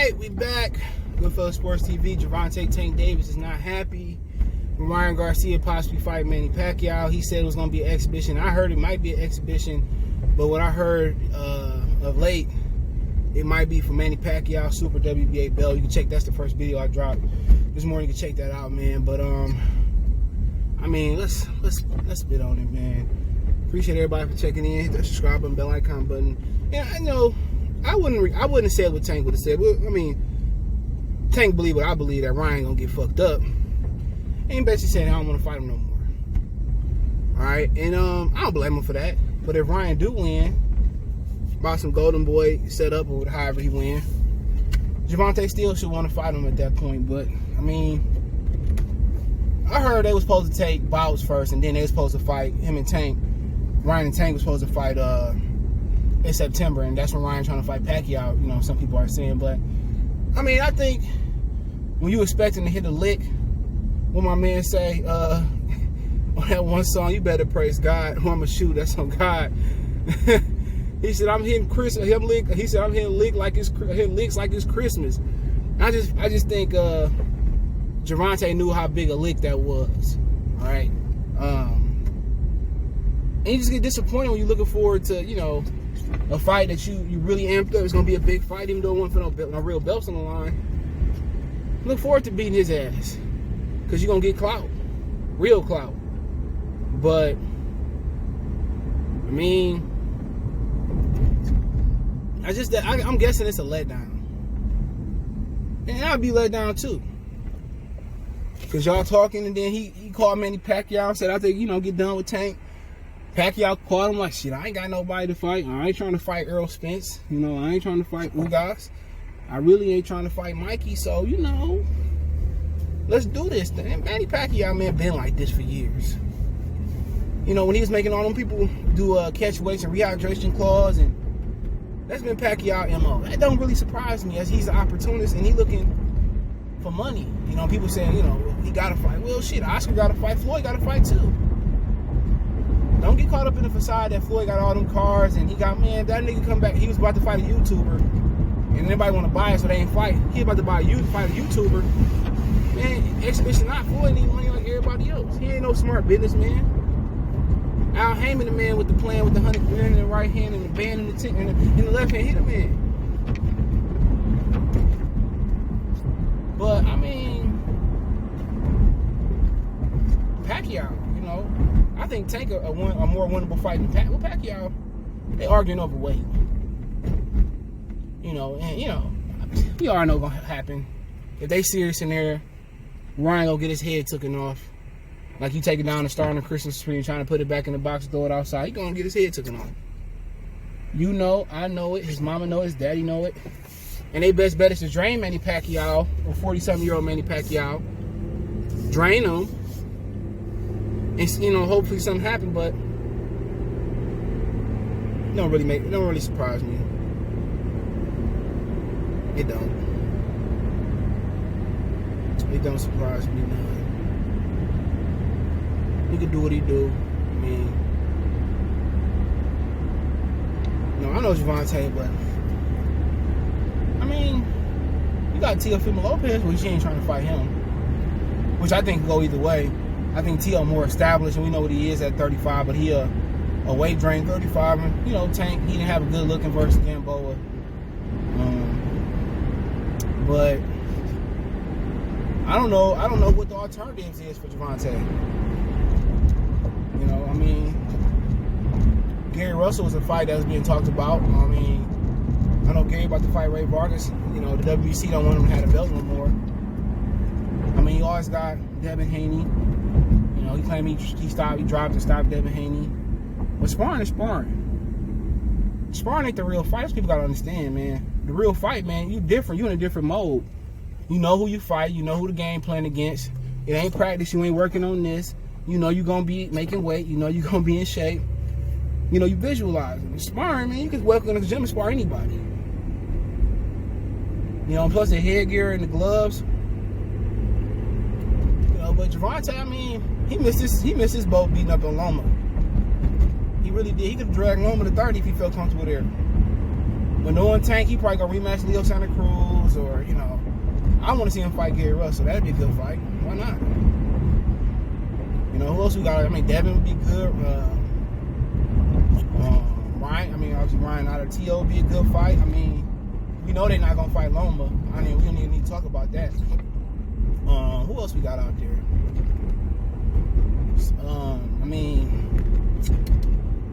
Alright, we back. Goodfellas Sports TV. Gervonta Tank Davis is not happy. Ryan Garcia possibly fight Manny Pacquiao. He said it was going to be an exhibition. I heard it might be an exhibition, but what I heard of late, it might be for Manny Pacquiao Super WBA belt. You can check. That's the first video I dropped this morning. You can check that out, man. But I mean, let's spit on it, man. Appreciate everybody for checking in. Hit that subscribe button, bell icon button. Yeah, I know. I wouldn't have said what Tank would have said. Well, I mean, Tank believe what I believe, that Ryan gonna get fucked up. Ain't basically saying I don't want to fight him no more. All right, and I don't blame him for that. But if Ryan do win, by some Golden Boy setup or however he win, Gervonta still should want to fight him at that point. But I mean, I heard they was supposed to take bouts first, and then they was supposed to fight him and Tank. Ryan and Tank was supposed to fight in September, and that's when Ryan trying to fight Pacquiao. You know, some people are saying, but I mean, I think when you expecting to hit a lick, what my man say on that one song, you better praise God. Who I'ma shoot? That's on God. He said I'm hitting He said I'm hitting licks like it's Christmas. I just think Gervonta knew how big a lick that was. All right, and you just get disappointed when you're looking forward to, you know, a fight that you really amped up. It's gonna be a big fight, even though it wasn't for no real belts on the line. Look forward to beating his ass, because you're gonna get clout, real clout. But I mean, I'm guessing it's a letdown, and I'd be let down too, because y'all talking, and then he called Manny Pacquiao and said, I think, you know, get done with Tank. Pacquiao called him like, shit, I ain't got nobody to fight. I ain't trying to fight Earl Spence. You know, I ain't trying to fight Ugas. I really ain't trying to fight Mikey. So, you know, let's do this thing. Manny Pacquiao, man, been like this for years. You know, when he was making all them people do catch weights and rehydration clause, and that's been Pacquiao MO. That don't really surprise me, as he's an opportunist and he looking for money. You know, people saying, you know, he got to fight. Well, shit, Oscar got to fight. Floyd got to fight too. Don't get caught up in the facade that Floyd got all them cars and he got, man, that nigga come back. He was about to fight a YouTuber, and everybody want to buy it, so they ain't fight. He about to fight a YouTuber. Man, exhibition not. Floyd need money like everybody else. He ain't no smart businessman. Al Heyman, the man with the plan with the 100 grand in the right hand and the band in the left hand, hit the man. But I mean, Pacquiao, you know, I think Tank a more winnable fight than Pacquiao. They arguing over weight. You know, and you know, we already know what's gonna happen. If they serious in there, Ryan gonna get his head taken off. Like you taking down the star on the Christmas tree and trying to put it back in the box, throw it outside. He gonna get his head taken off. You know, I know it. His mama know it. His daddy know it. And they best bet is to drain Manny Pacquiao, or 40-something-year-old Manny Pacquiao. Drain him. And, you know, hopefully something happened, but it don't really surprise me. It don't surprise me none. He could do what he do. I mean, you know, I know Gervonta, but I mean, you got Teofimo Lopez, which she ain't trying to fight him, which I think can go either way. I think T.O. more established, and we know what he is at 35, but he a weight drain 35. And, you know, Tank, he didn't have a good looking versus Gamboa. But I don't know what the alternatives is for Gervonta. You know, I mean, Gary Russell was a fight that was being talked about. I mean, I know Gary about to fight Ray Vargas. You know, the WBC don't want him to have a belt no more. I mean, he always got Devin Haney. You know, he claimed he dropped and stopped Devin Haney. But sparring is sparring. Sparring ain't the real fight. Those people gotta understand, man. The real fight, man, you different. You in a different mode. You know who you fight. You know who the game plan against. It ain't practice. You ain't working on this. You know you gonna be making weight. You know you gonna be in shape. You know you visualizing. Sparring, man, you can walk in the gym and spar anybody. You know, plus the headgear and the gloves. You know, but Gervonta, I mean, he missed his boat beating up on Loma. He really did. He could have dragged Loma to 30 if he felt comfortable there. But knowing Tank, he probably gonna rematch Leo Santa Cruz. Mills, or, you know, I want to see him fight Gary Russell. That'd be a good fight. Why not? You know, who else we got? I mean, Devin would be good. Ryan, I mean, obviously Ryan out of TO would be a good fight. I mean, we know they're not going to fight Loma. I mean, we don't even need to talk about that. Who else we got out there? I mean,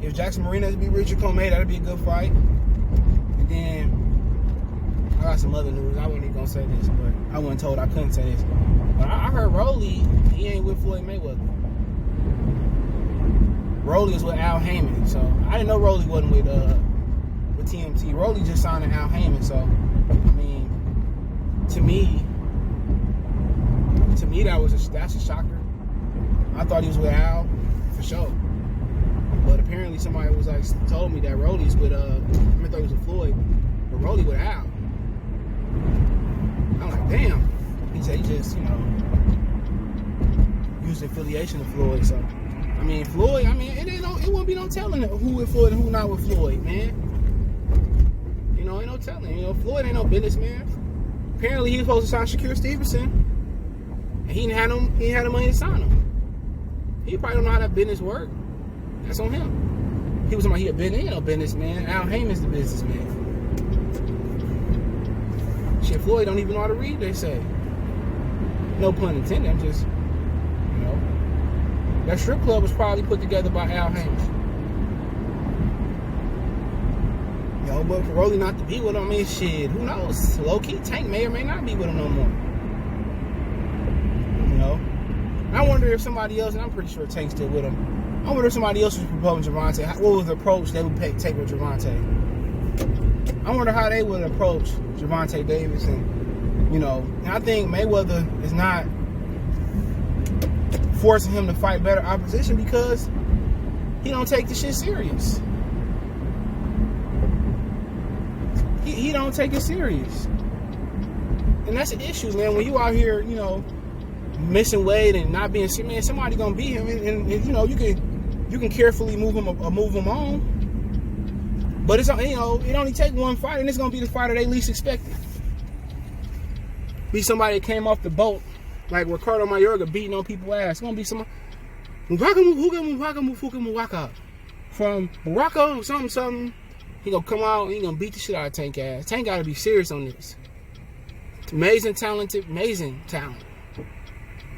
if Jackson Marinas beat Richard Comey, that'd be a good fight. And then I got some other news. I wasn't even gonna say this, but I wasn't told I couldn't say this. But I heard Rolly, he ain't with Floyd Mayweather. Rolly is with Al Heyman, so I didn't know Rolly wasn't with TMT. Rolly just signed to Al Heyman, so I mean, to me that's a shocker. I thought he was with Al for sure, but apparently somebody was like told me that Rolly's with I thought he was with Floyd, but Rolly with Al. I'm like, damn. He said he just, you know, used the affiliation of Floyd. So I mean, Floyd. I mean, it won't be no telling who with Floyd and who not with Floyd, man. You know, ain't no telling. You know, Floyd ain't no businessman. Apparently, he was supposed to sign Shakur Stevenson, and he didn't have the money to sign him. He probably don't know how that business work. That's on him. He was talking about he ain't no businessman. Al Heyman's the businessman. Shit, Floyd don't even know how to read, they say. No pun intended. I'm just, you know. That strip club was probably put together by Al Heyman. You know, but for Rolly not to be with him, I mean, shit, who knows? Low-key, Tank may or may not be with him no more. You know? I wonder if somebody else, and I'm pretty sure Tank's still with him, I wonder if somebody else was proposing Gervonta. What was the approach they would take with Gervonta? I wonder how they would approach Gervonta Davis. And, you know, and I think Mayweather is not forcing him to fight better opposition because he don't take the shit serious. He don't take it serious. And that's an issue, man. When you out here, you know, missing weight and not being serious, man, somebody gonna beat him, and you know, you can carefully move him on. But it's, you know, it only take one fight, and it's gonna be the fighter they least expected. Be somebody that came off the boat, like Ricardo Mayorga beating on people's ass. It's gonna be somebody from Morocco, something. He gonna come out and he gonna beat the shit out of Tank ass. Tank gotta be serious on this. Amazing talent.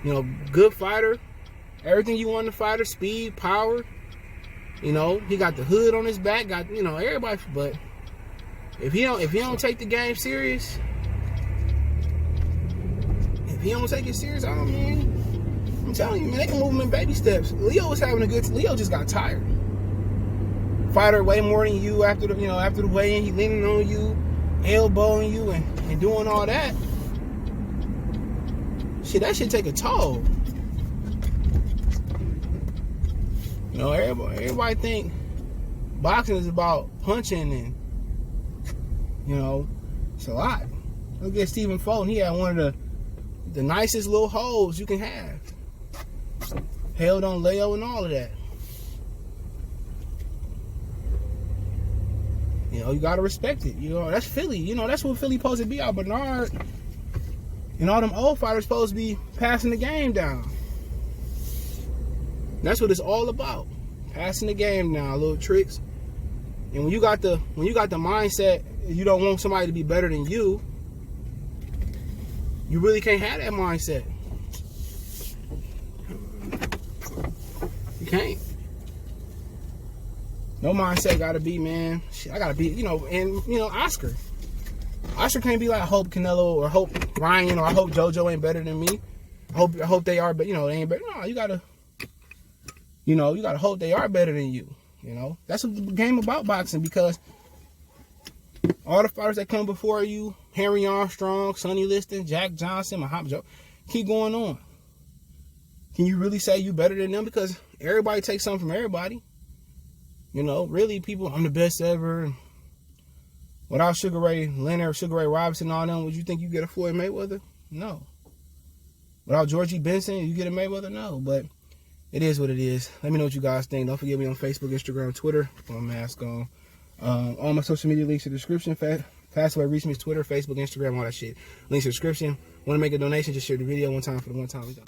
You know, good fighter. Everything you want in a fighter, speed, power. You know, he got the hood on his back, got, you know, everybody, but if he don't take the game serious, I'm telling you, man, they can move him in baby steps. Leo just got tired. Fighter way more than you after the weigh-in, he leaning on you, elbowing you and doing all that. Shit, that should take a toll. You know, everybody think boxing is about punching, and, you know, it's a lot. Look at Stephen Fulton. He had one of the nicest little holes you can have. Held on Leo and all of that. You know, you gotta respect it. You know, that's Philly. You know, that's what Philly supposed to be out. Bernard and all them old fighters supposed to be passing the game down. That's what it's all about. Passing the game down, little tricks. And when you got the mindset, you don't want somebody to be better than you. You really can't have that mindset. You can't. No mindset gotta be, man. Shit, I gotta be, you know, and, you know, Oscar can't be like, I hope Canelo or hope Ryan or I hope JoJo ain't better than me. I hope they are, but, you know, they ain't better. No, you gotta hope they are better than you. You know, that's what the game about boxing, because all the fighters that come before you, Henry Armstrong, Sonny Liston, Jack Johnson, Muhammad Joe, keep going on. Can you really say you better than them? Because everybody takes something from everybody. You know, really, people, I'm the best ever. Without Sugar Ray Leonard, Sugar Ray Robinson, and all them, would you think you get a Floyd Mayweather? No. Without Georgie Benson, you get a Mayweather? No. But it is what it is. Let me know what you guys think. Don't forget me on Facebook, Instagram, Twitter. Put my mask on. All my social media links in the description. Pass away, reach me, Twitter, Facebook, Instagram, all that shit. Links in the description. Want to make a donation, just share the video one time for the one time. We go.